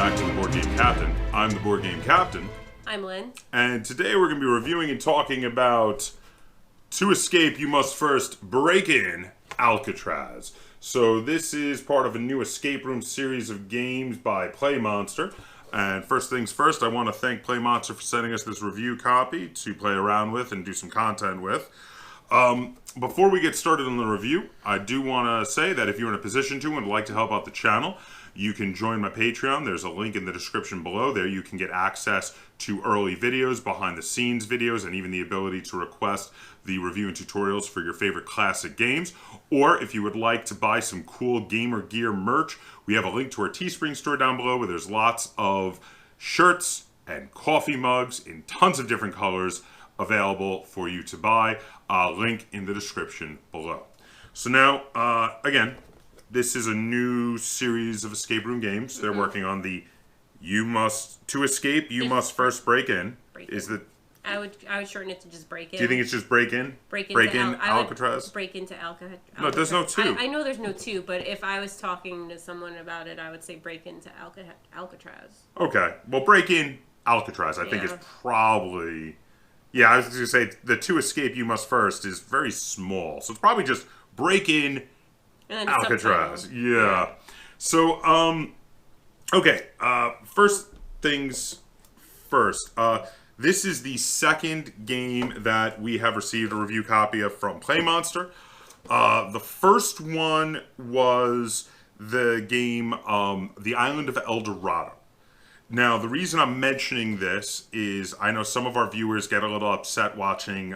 back to the Board Game Captain. I'm the Board Game Captain. I'm Lynn. And today we're going to be reviewing and talking about To Escape, You Must First Break In Alcatraz. So this is part of a new escape room series of games by PlayMonster. And first things first, I want to thank PlayMonster for sending us this review copy to play around with and do some content with. Before we get started on the review, I do want to say that if you're in a position to and would like to help out the channel, you can join my Patreon. There's a link in the description below. There you can get access to early videos, behind the scenes videos, and even the ability to request the review and tutorials for your favorite classic games. Or if you would like to buy some cool gamer gear merch, we have a link to our Teespring store down below where there's lots of shirts and coffee mugs in tons of different colors available for you to buy. Link in the description below. So now, again, this is a new series of escape room games. They're working on the To Escape, You Must First Break In. I would shorten it to just break in. Do you think it's just break in? Break in Alcatraz? Break into Alcatraz. No, there's no two. I know there's no two, but if I was talking to someone about it, I would say break into Alcatraz. Okay. Well, break in Alcatraz, I think is probably... Yeah, I was going to say the To Escape, You Must First is very small. So it's probably just break in Alcatraz. Yeah. So, okay. First things first. This is the second game that we have received a review copy of from PlayMonster. The first one was the game, The Island of El Dorado. Now, the reason I'm mentioning this is I know some of our viewers get a little upset watching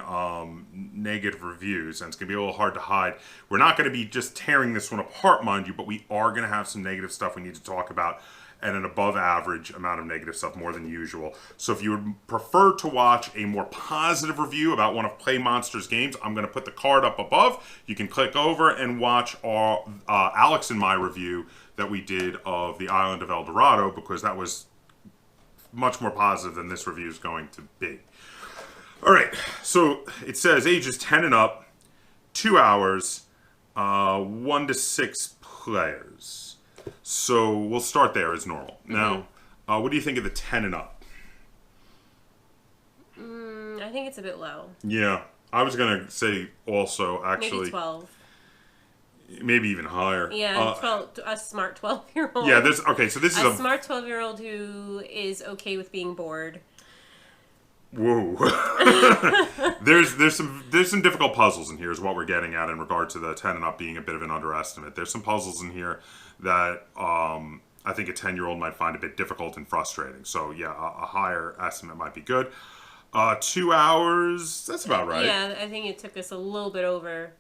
negative reviews, and it's going to be a little hard to hide. We're not going to be just tearing this one apart, mind you, but we are going to have some negative stuff we need to talk about, and an above average amount of negative stuff, more than usual. So if you would prefer to watch a more positive review about one of PlayMonster's games, I'm going to put the card up above. You can click over and watch our Alex and my review that we did of The Island of El Dorado, because that was much more positive than this review is going to be. All right, so it says ages 10 and up, 2 hours, 1 to 6 players. So we'll start there as normal. Now, what do you think of the 10 and up? I think it's a bit low. Yeah, I was going to say also, actually... Maybe 12. Maybe even higher. Yeah, a smart 12-year-old. Yeah, so this is a smart 12-year-old who is okay with being bored. Whoa. there's some difficult puzzles in here is what we're getting at in regard to the 10 and up being a bit of an underestimate. There's some puzzles in here that I think a 10-year-old might find a bit difficult and frustrating. So yeah, a higher estimate might be good. 2 hours, that's about right. Yeah, I think it took us a little bit over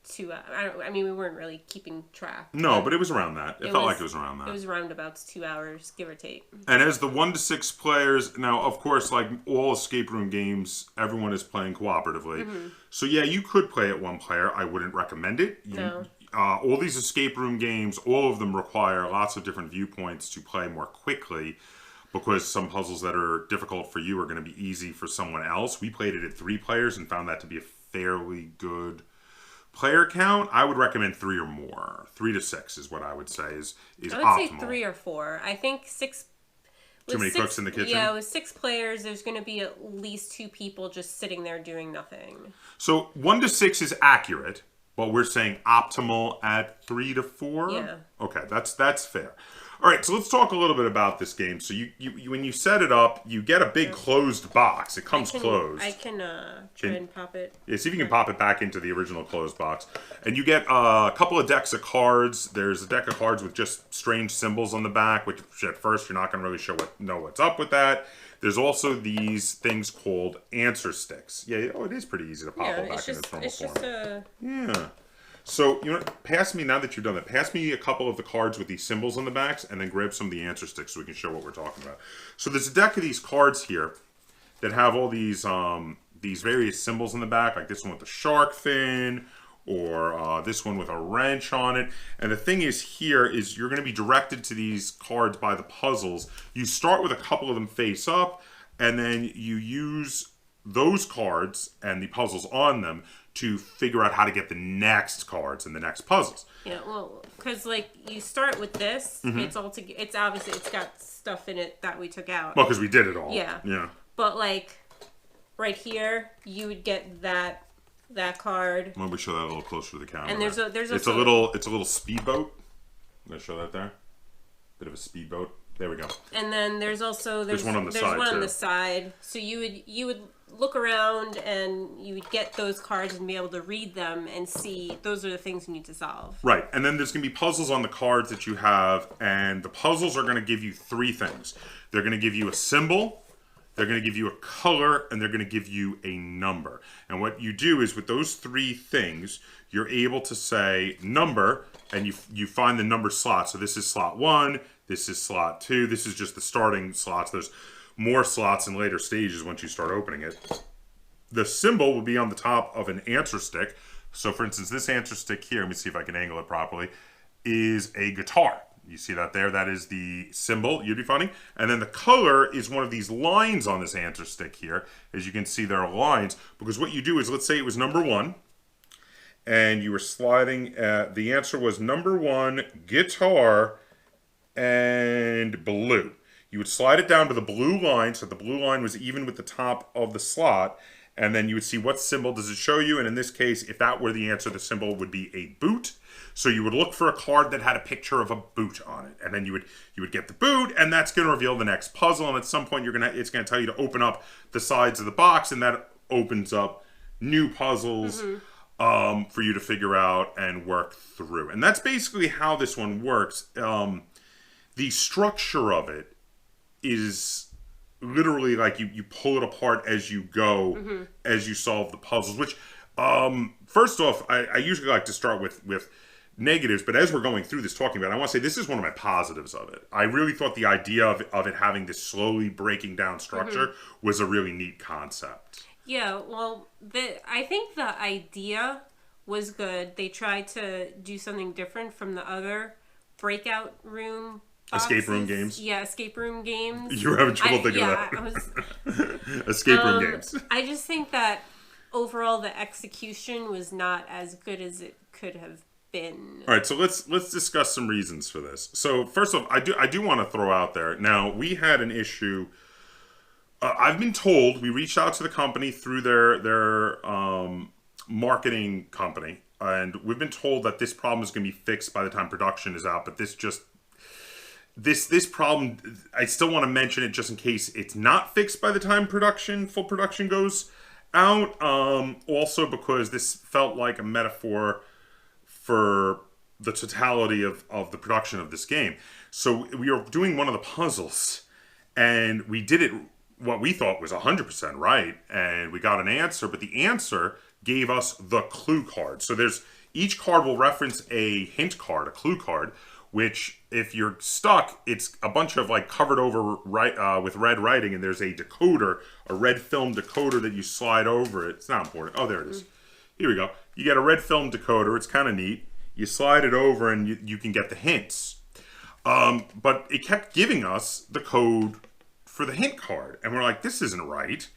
2 hours. I mean, we weren't really keeping track. No, but it was around that. It felt like it was around that. It was roundabouts 2 hours, give or take. And as the 1 to 6 players, now, of course, like all escape room games, everyone is playing cooperatively. So yeah, you could play it one player. I wouldn't recommend it. No. All these escape room games, all of them require lots of different viewpoints to play more quickly, because some puzzles that are difficult for you are going to be easy for someone else. We played it at 3 players and found that to be a fairly good player count. I would recommend 3 or more. 3 to 6 is what I would say is optimal. I would say 3 or 4. I think 6... Too many cooks in the kitchen? Yeah, with 6 players, there's going to be at least 2 people just sitting there doing nothing. So 1 to 6 is accurate, but we're saying optimal at 3 to 4? Yeah. Okay, that's fair. All right, so let's talk a little bit about this game. So you when you set it up, you get a big closed box. It comes closed. I can try and pop it. Yeah, see if you can pop it back into the original closed box. And you get a couple of decks of cards. There's a deck of cards with just strange symbols on the back, which at first you're not going to really know what's up with that. There's also these things called answer sticks. Yeah, it is pretty easy to pop it back in its normal form. Yeah. So, you know what, pass me, now that you've done that, pass me a couple of the cards with these symbols on the backs, and then grab some of the answer sticks so we can show what we're talking about. So there's a deck of these cards here that have all these various symbols on the back, like this one with the shark fin, or this one with a wrench on it. And the thing is here is you're going to be directed to these cards by the puzzles. You start with a couple of them face up, and then you use those cards and the puzzles on them to figure out how to get the next cards and the next puzzles. Yeah, well, because like you start with this, it's obviously it's got stuff in it that we took out. Well, because we did it all. Yeah. Yeah. But like right here, you would get that card. Why don't we show that a little closer to the camera? And there's it's a little speedboat. I'm gonna show that there. Bit of a speedboat. There we go. And then there's also one on the side. On the side. So you would look around and you would get those cards and be able to read them and see those are the things you need to solve. Right. And then there's going to be puzzles on the cards that you have, and the puzzles are going to give you 3 things. They're going to give you a symbol, they're going to give you a color, and they're going to give you a number. And what you do is with those 3 things, you're able to say number, and you find the number slot. So this is slot 1, this is slot 2, this is just the starting slots. There's more slots in later stages once you start opening it. The symbol will be on the top of an answer stick. So for instance, this answer stick here, let me see if I can angle it properly, is a guitar. You see that there? That is the symbol, you'd be funny. And then the color is one of these lines on this answer stick here. As you can see, there are lines. Because what you do is, let's say it was number 1, and you were sliding, the answer was number 1, guitar, and blue. You would slide it down to the blue line, so the blue line was even with the top of the slot, and then you would see what symbol does it show you, and in this case, if that were the answer, the symbol would be a boot. So you would look for a card that had a picture of a boot on it, and then you would get the boot, and that's going to reveal the next puzzle, and at some point it's going to tell you to open up the sides of the box, and that opens up new puzzles for you to figure out and work through. And that's basically how this one works. The structure of it is literally like you pull it apart as you go, as you solve the puzzles, which first off, I usually like to start with negatives, but as we're going through this talking about it, I want to say this is one of my positives of it. I really thought the idea of it having this slowly breaking down structure was a really neat concept. Yeah, well, I think the idea was good. They tried to do something different from the other breakout room boxes. Escape room games? Yeah, escape room games. You were having trouble thinking of that. Escape room games. I just think that overall the execution was not as good as it could have been. All right, so let's discuss some reasons for this. So first off, I do want to throw out there. Now, we had an issue. I've been told, we reached out to the company through their marketing company, and we've been told that this problem is going to be fixed by the time production is out, but this problem, I still want to mention it just in case it's not fixed by the time full production goes out. Also because this felt like a metaphor for the totality of the production of this game. So we were doing one of the puzzles, and we did it what we thought was 100% right, and we got an answer, but the answer gave us the clue card. So each card will reference a hint card, a clue card, which if you're stuck, it's a bunch of like covered over with red writing, and there's a decoder, a red film decoder that you slide over it. It's not important. Oh, there it is. Here we go. You get a red film decoder. It's kind of neat. You slide it over and you can get the hints. But it kept giving us the code for the hint card. And we're like, this isn't right.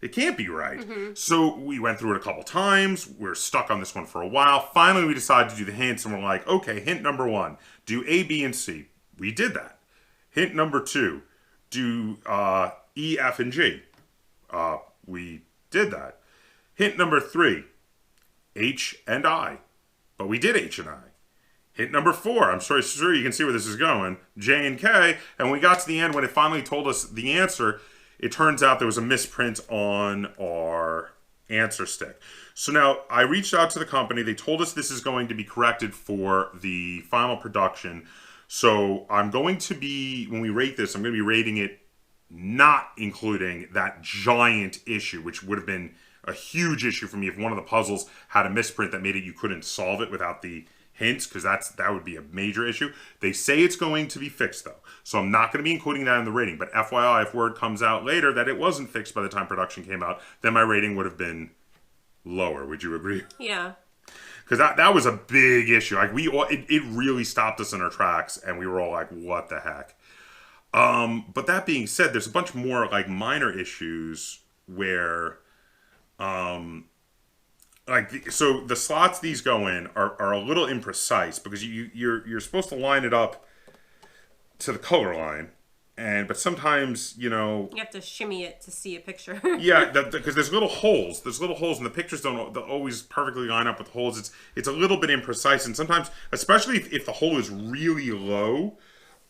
It can't be right. So we went through it a couple times. We're stuck on this one for a while. Finally, we decided to do the hints, and we're like, okay, hint number 1, do A, B, and C. We did that. Hint number 2, do E, F, and G. We did that. Hint number 3, H and I. But we did H and I. Hint number 4, I'm sure you can see where this is going, J and K. And when we got to the end, when it finally told us the answer, it turns out there was a misprint on our answer stick. So now I reached out to the company. They told us this is going to be corrected for the final production. So I'm going to be, when we rate this, I'm going to be rating it not including that giant issue, which would have been a huge issue for me if one of the puzzles had a misprint that made it you couldn't solve it without the hints, because that would be a major issue. They say it's going to be fixed, though. So I'm not going to be including that in the rating. But FYI, if word comes out later that it wasn't fixed by the time production came out, then my rating would have been lower. Would you agree? Yeah. Because that was a big issue. Like it really stopped us in our tracks, and we were all like, what the heck? But that being said, there's a bunch more like minor issues where so the slots these go in are a little imprecise, because you're supposed to line it up to the color line, but sometimes, you know, you have to shimmy it to see a picture. yeah, because there's little holes. There's little holes, and the pictures don't always perfectly line up with holes. It's a little bit imprecise, and sometimes, especially if the hole is really low.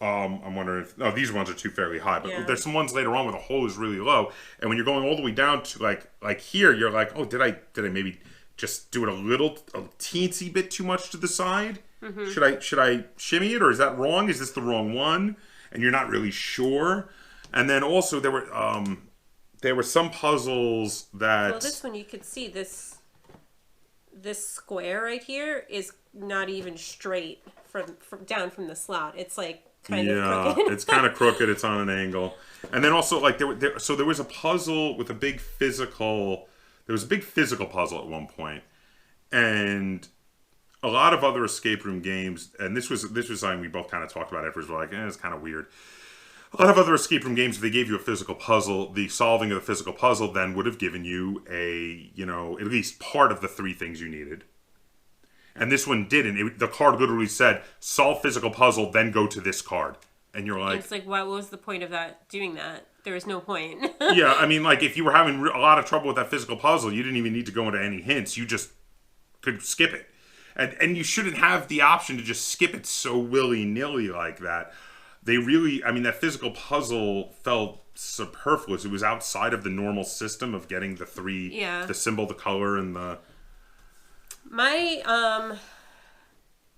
I'm wondering if these ones are too fairly high, but there's some ones later on where the hole is really low, and when you're going all the way down to like here, you're like, oh, did I maybe just do it a teensy bit too much to the side? Mm-hmm. Should I shimmy it, or is that wrong? Is this the wrong one? And you're not really sure. And then also there were some puzzles that, well, this one you could see this square right here is not even straight from down from the slot. It's like kind of crooked. It's kind of crooked. It's on an angle. And then also like there was a puzzle with a big physical. There was a big physical puzzle at one point, and a lot of other escape room games, and this was something we both kind of talked about afterwards. We're like, it's kind of weird. A lot of other escape room games, if they gave you a physical puzzle, the solving of the physical puzzle then would have given you at least part of the 3 things you needed. And this one didn't. The card literally said, solve physical puzzle, then go to this card. And you're like... And it's like, what was the point of doing that? There was no point. Yeah, I mean, like, if you were having a lot of trouble with that physical puzzle, you didn't even need to go into any hints. You just could skip it. And you shouldn't have the option to just skip it so willy-nilly like that. They really... I mean, that physical puzzle felt superfluous. It was outside of the normal system of getting the 3... Yeah. The symbol, the color, and the...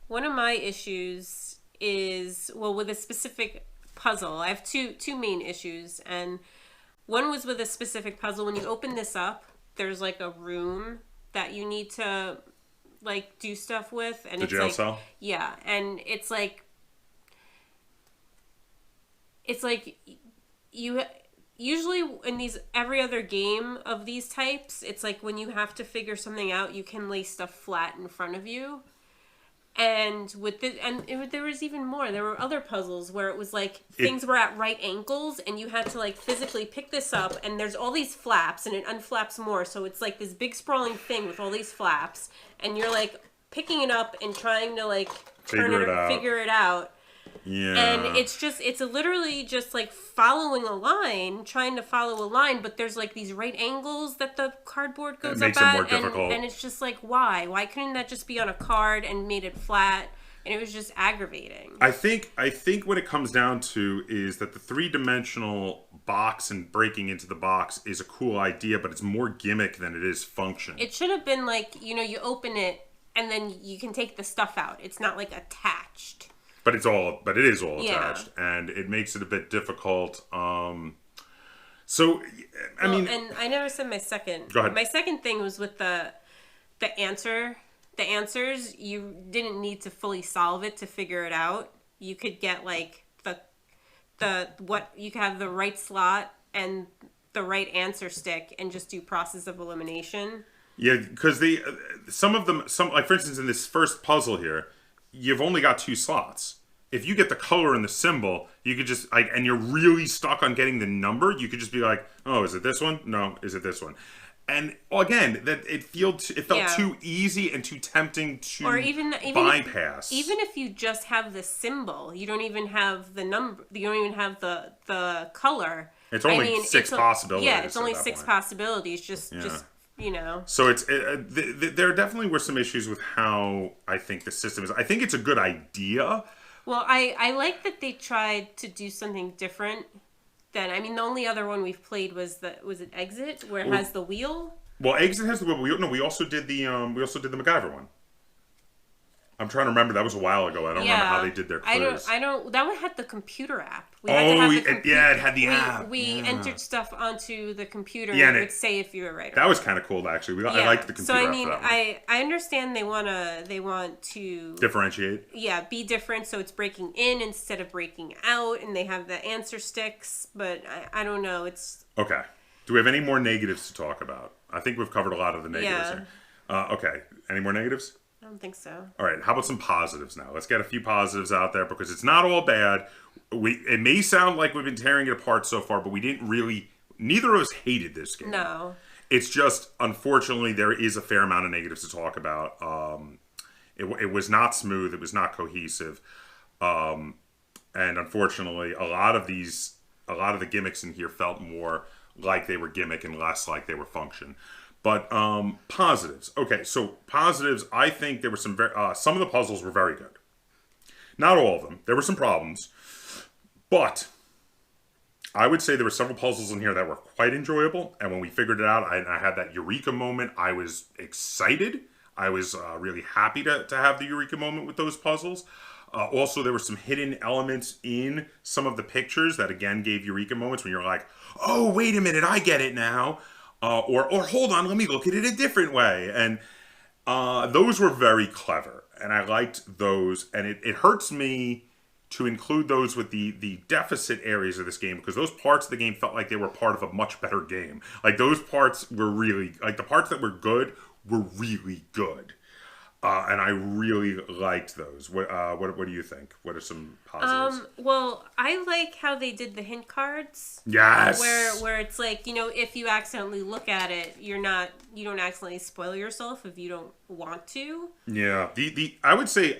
One of my issues is, well, with a specific puzzle. I have two main issues, and one was with a specific puzzle. When you open this up, there's like a room that you need to like do stuff with, and it's jail cell. Yeah, and it's like you usually in every other game of these types, it's like when you have to figure something out, you can lay stuff flat in front of you. And there was even more. There were other puzzles where it was like things were at right angles, and you had to like physically pick this up, and there's all these flaps, and it unflaps more. So it's like this big sprawling thing with all these flaps, and you're like picking it up and trying to like figure it out. Yeah. And it's literally just like trying to follow a line, but there's like these right angles that the cardboard goes up at. It makes it more difficult. And it's just like, why? Why couldn't that just be on a card and made it flat? And it was just aggravating. I think what it comes down to is that the 3-dimensional box and breaking into the box is a cool idea, but it's more gimmick than it is function. It should have been like, you open it and then you can take the stuff out. It's not like attached. But it is all attached, and it makes it a bit difficult. And I never said my second. Go ahead. My second thing was with the answer. The answers, you didn't need to fully solve it to figure it out. You could get like you could have the right slot and the right answer stick, and just do process of elimination. Yeah, because some like for instance in this first puzzle here, you've only got 2 slots. If you get the color and the symbol, you could just and you're really stuck on getting the number, you could just be like, oh, is it this one? No, is it this one? And again, that it felt too easy and too tempting to bypass. Even if you just have the symbol, you don't even have the number. You don't even have the color. It's only 6 possibilities. Yeah, it's only 6 possibilities. Just. So there definitely were some issues with how I think the system is. I think it's a good idea. Well, I like that they tried to do something different. The only other one we've played was it Exit, where it has the wheel. Well, Exit has the wheel. No, we also did the MacGyver one. I'm trying to remember. That was a while ago. I don't remember how they did their clues. I don't. That one had the computer app. It had the app. We entered stuff onto the computer, and it would say if you were right. That was kind of cool, actually. I liked the computer app. So I understand they want to differentiate. Yeah, be different. So it's breaking in instead of breaking out, and they have the answer sticks. But I don't know. It's okay. Do we have any more negatives to talk about? I think we've covered a lot of the negatives here. Okay. Any more negatives? I don't think so. All right, how about some positives now? Let's get a few positives out there because it's not all bad. It may sound like we've been tearing it apart so far, but we didn't really... Neither of us hated this game. No. It's just, unfortunately, there is a fair amount of negatives to talk about. It was not smooth. It was not cohesive. And unfortunately, a lot of these a lot of the gimmicks in here felt more like they were gimmick and less like they were function. But positives. Okay, so positives. I think there were some of the puzzles were very good. Not all of them. There were some problems, but I would say there were several puzzles in here that were quite enjoyable. And when we figured it out, I had that eureka moment. I was excited. I was really happy to have the eureka moment with those puzzles. Also, there were some hidden elements in some of the pictures that, again, gave eureka moments when you're like, oh, wait a minute, I get it now. Or hold on, let me look at it a different way. And those were very clever. And I liked those. And it hurts me to include those with the deficit areas of this game, because those parts of the game felt like they were part of a much better game. Like, those parts were really, like, the parts that were good were really good. And I really liked those. What do you think? What are some positives? Well, I like how they did the hint cards. Yes. Where it's like, if you accidentally look at it, you don't accidentally spoil yourself if you don't want to. Yeah. I would say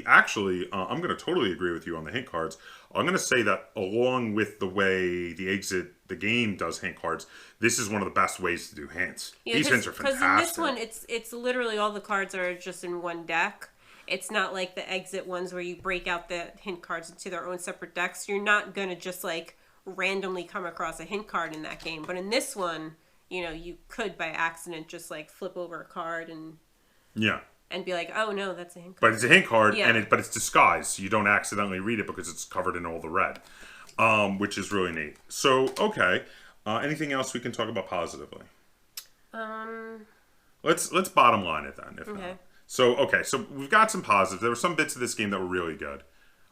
actually, I'm going to totally agree with you on the hint cards. I'm going to say that along with the way the game does hint cards, this is one of the best ways to do hints. Yeah, these hints are fantastic. Because in this one, it's literally all the cards are just in one deck. It's not like the exit ones where you break out the hint cards into their own separate decks. You're not going to just like randomly come across a hint card in that game. But in this one, you could by accident just like flip over a card and be like, oh no, that's a hint card. But it's a hint card, but it's disguised, so you don't accidentally read it because it's covered in all the red, which is really neat. So, okay. Anything else we can talk about positively? Let's bottom line it then, if not. So we've got some positives. There were some bits of this game that were really good.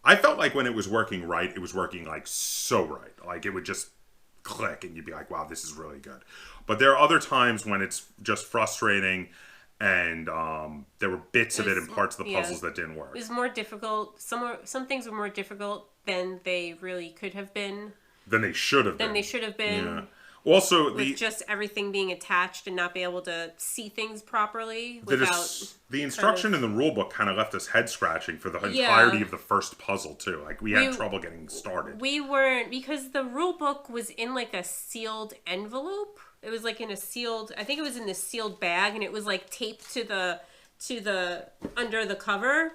I felt like when it was working right, it was working like so right. Like it would just click and you'd be like, wow, this is really good. But there are other times when it's just frustrating and there were bits of it and parts of the puzzles that didn't work. It was more difficult. Some things were more difficult than they really could have been. Than they should have been. Yeah. Also, with just everything being attached and not be able to see things properly without... The instruction in the rulebook kind of left us head scratching for the entirety of the first puzzle too. Like we had trouble getting started. We weren't, because the rulebook was in like a sealed envelope. It was like in a sealed, I think it was in this sealed bag, and it was like taped to the under the cover.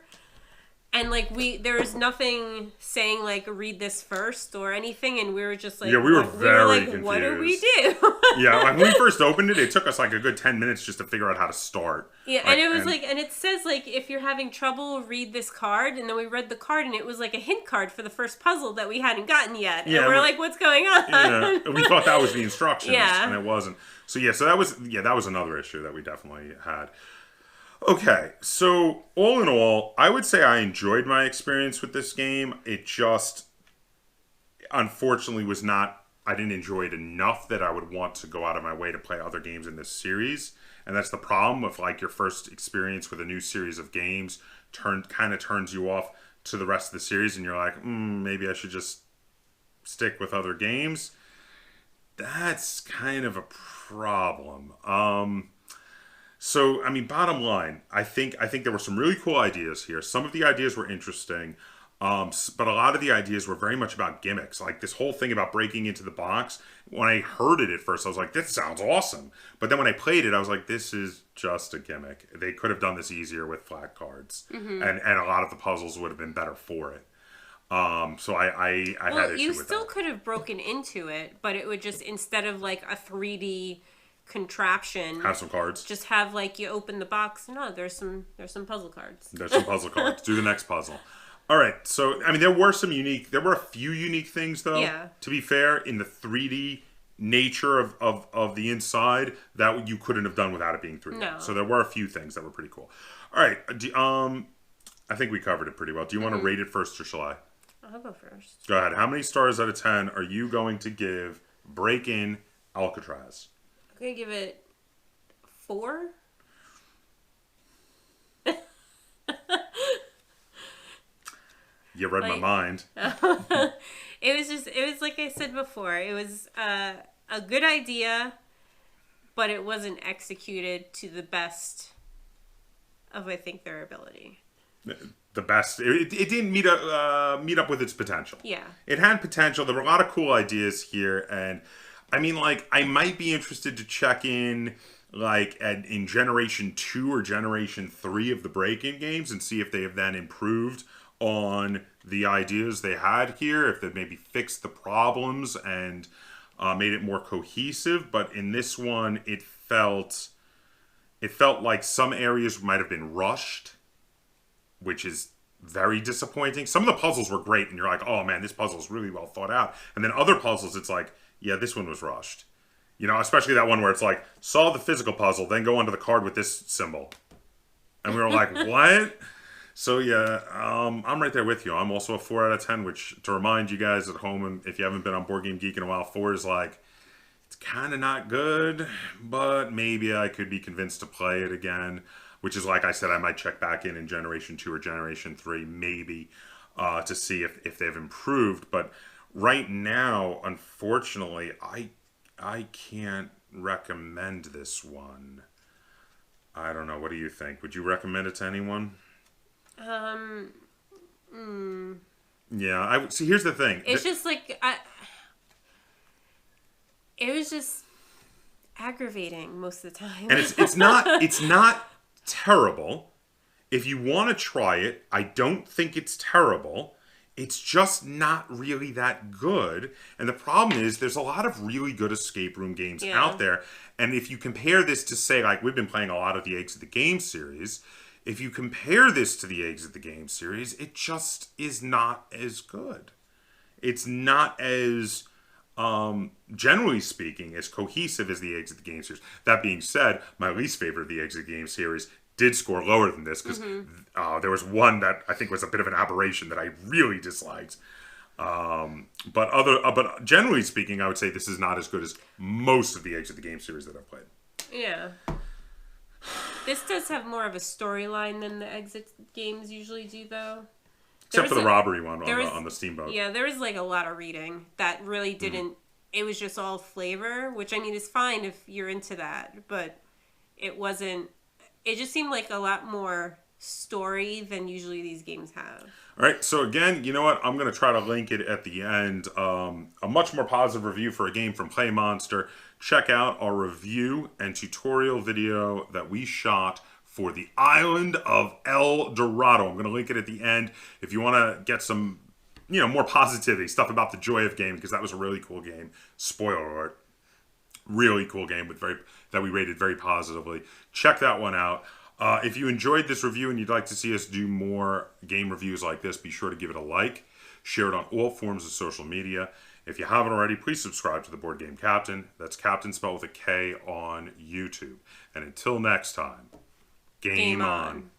And like there was nothing saying like read this first or anything, and we were just like, we were very confused. What do we do? Like when we first opened it, it took us like a good 10 minutes just to figure out how to start. Yeah, and it was and it says like if you're having trouble, read this card, and then we read the card, and it was like a hint card for the first puzzle that we hadn't gotten yet. Yeah, and we're like, what's going on? Yeah, we thought that was the instructions, and it wasn't. So that was another issue that we definitely had. Okay, so all in all, I would say I enjoyed my experience with this game. It just, unfortunately, was not, I didn't enjoy it enough that I would want to go out of my way to play other games in this series. And that's the problem with like your first experience with a new series of games kind of turns you off to the rest of the series, and you're like, maybe I should just stick with other games. That's kind of a problem. So, I mean, bottom line, I think there were some really cool ideas here. Some of the ideas were interesting, but a lot of the ideas were very much about gimmicks. Like this whole thing about breaking into the box, when I heard it at first, I was like, this sounds awesome. But then when I played it, I was like, this is just a gimmick. They could have done this easier with flat cards. Mm-hmm. And a lot of the puzzles would have been better for it. So I had issue with that. You still could have broken into it, but it would just, instead of like a 3D... contraption, have some cards, just have like you open the box. No, there's some puzzle cards. There's some puzzle cards. Do the next puzzle. All right, so I mean there were a few unique things though. Yeah. To be fair, in the 3D nature of the inside that you couldn't have done without it being 3D. No. So there were a few things that were pretty cool. All right, I think we covered it pretty well. Do you want to rate it first or shall I? I'll go first. Go ahead. How many stars out of 10 are you going to give Break-In Alcatraz? I'm going to give it 4. You read my mind. It was like I said before. It was a good idea, but it wasn't executed to the best of, I think, their ability. the best. It didn't meet up with its potential. Yeah. It had potential. There were a lot of cool ideas here, and I mean, like, I might be interested to check in, like, in Generation 2 or Generation 3 of the break-in games and see if they have then improved on the ideas they had here, if they maybe fixed the problems and made it more cohesive. But in this one, it felt like some areas might have been rushed, which is very disappointing. Some of the puzzles were great, and you're like, oh man, this puzzle is really well thought out. And then other puzzles, it's like, yeah, this one was rushed. You know, especially that one where it's like, solve the physical puzzle, then go onto the card with this symbol. And we were like, what? So yeah, I'm right there with you. I'm also a 4 out of 10, which, to remind you guys at home, and if you haven't been on Board Game Geek in a while, 4 is like, it's kind of not good, but maybe I could be convinced to play it again. Which is, like I said, I might check back in Generation 2 or Generation 3, maybe, to see if they've improved. But right now, unfortunately, I can't recommend this one. I don't know. What do you think? Would you recommend it to anyone? Yeah, see, here's the thing. It's just like, it was just aggravating most of the time. And it's not terrible. If you want to try it, I don't think it's terrible. It's just not really that good. And the problem is there's a lot of really good escape room games out there. And if you compare this to, say, like, we've been playing a lot of the Eggs of the Game series. If you compare this to the Eggs of the Game series, it just is not as good. It's not as, generally speaking, as cohesive as the Eggs of the Game series. That being said, my least favorite of the Eggs of the Game series did score lower than this, because there was one that I think was a bit of an aberration that I really disliked. But generally speaking, I would say this is not as good as most of the Eggs of the Game series that I've played. Yeah. This does have more of a storyline than the Exit games usually do, though. Except for the robbery one on the steamboat. Yeah, there was like a lot of reading that really didn't... It was just all flavor, which, I mean, is fine if you're into that. But it wasn't... It just seemed like a lot more story than usually these games have. All right, so again, you know what? I'm going to try to link it at the end. A much more positive review for a game from Play Monster. Check out our review and tutorial video that we shot for the island of El Dorado. I'm going to link it at the end if you want to get some, more positivity, stuff about the joy of game, because that was a really cool game. Spoiler alert. Really cool game that we rated very positively. Check that one out. If you enjoyed this review and you'd like to see us do more game reviews like this, be sure to give it a like. Share it on all forms of social media. If you haven't already, please subscribe to the Board Game Captain. That's Captain spelled with a K on YouTube. And until next time, game on.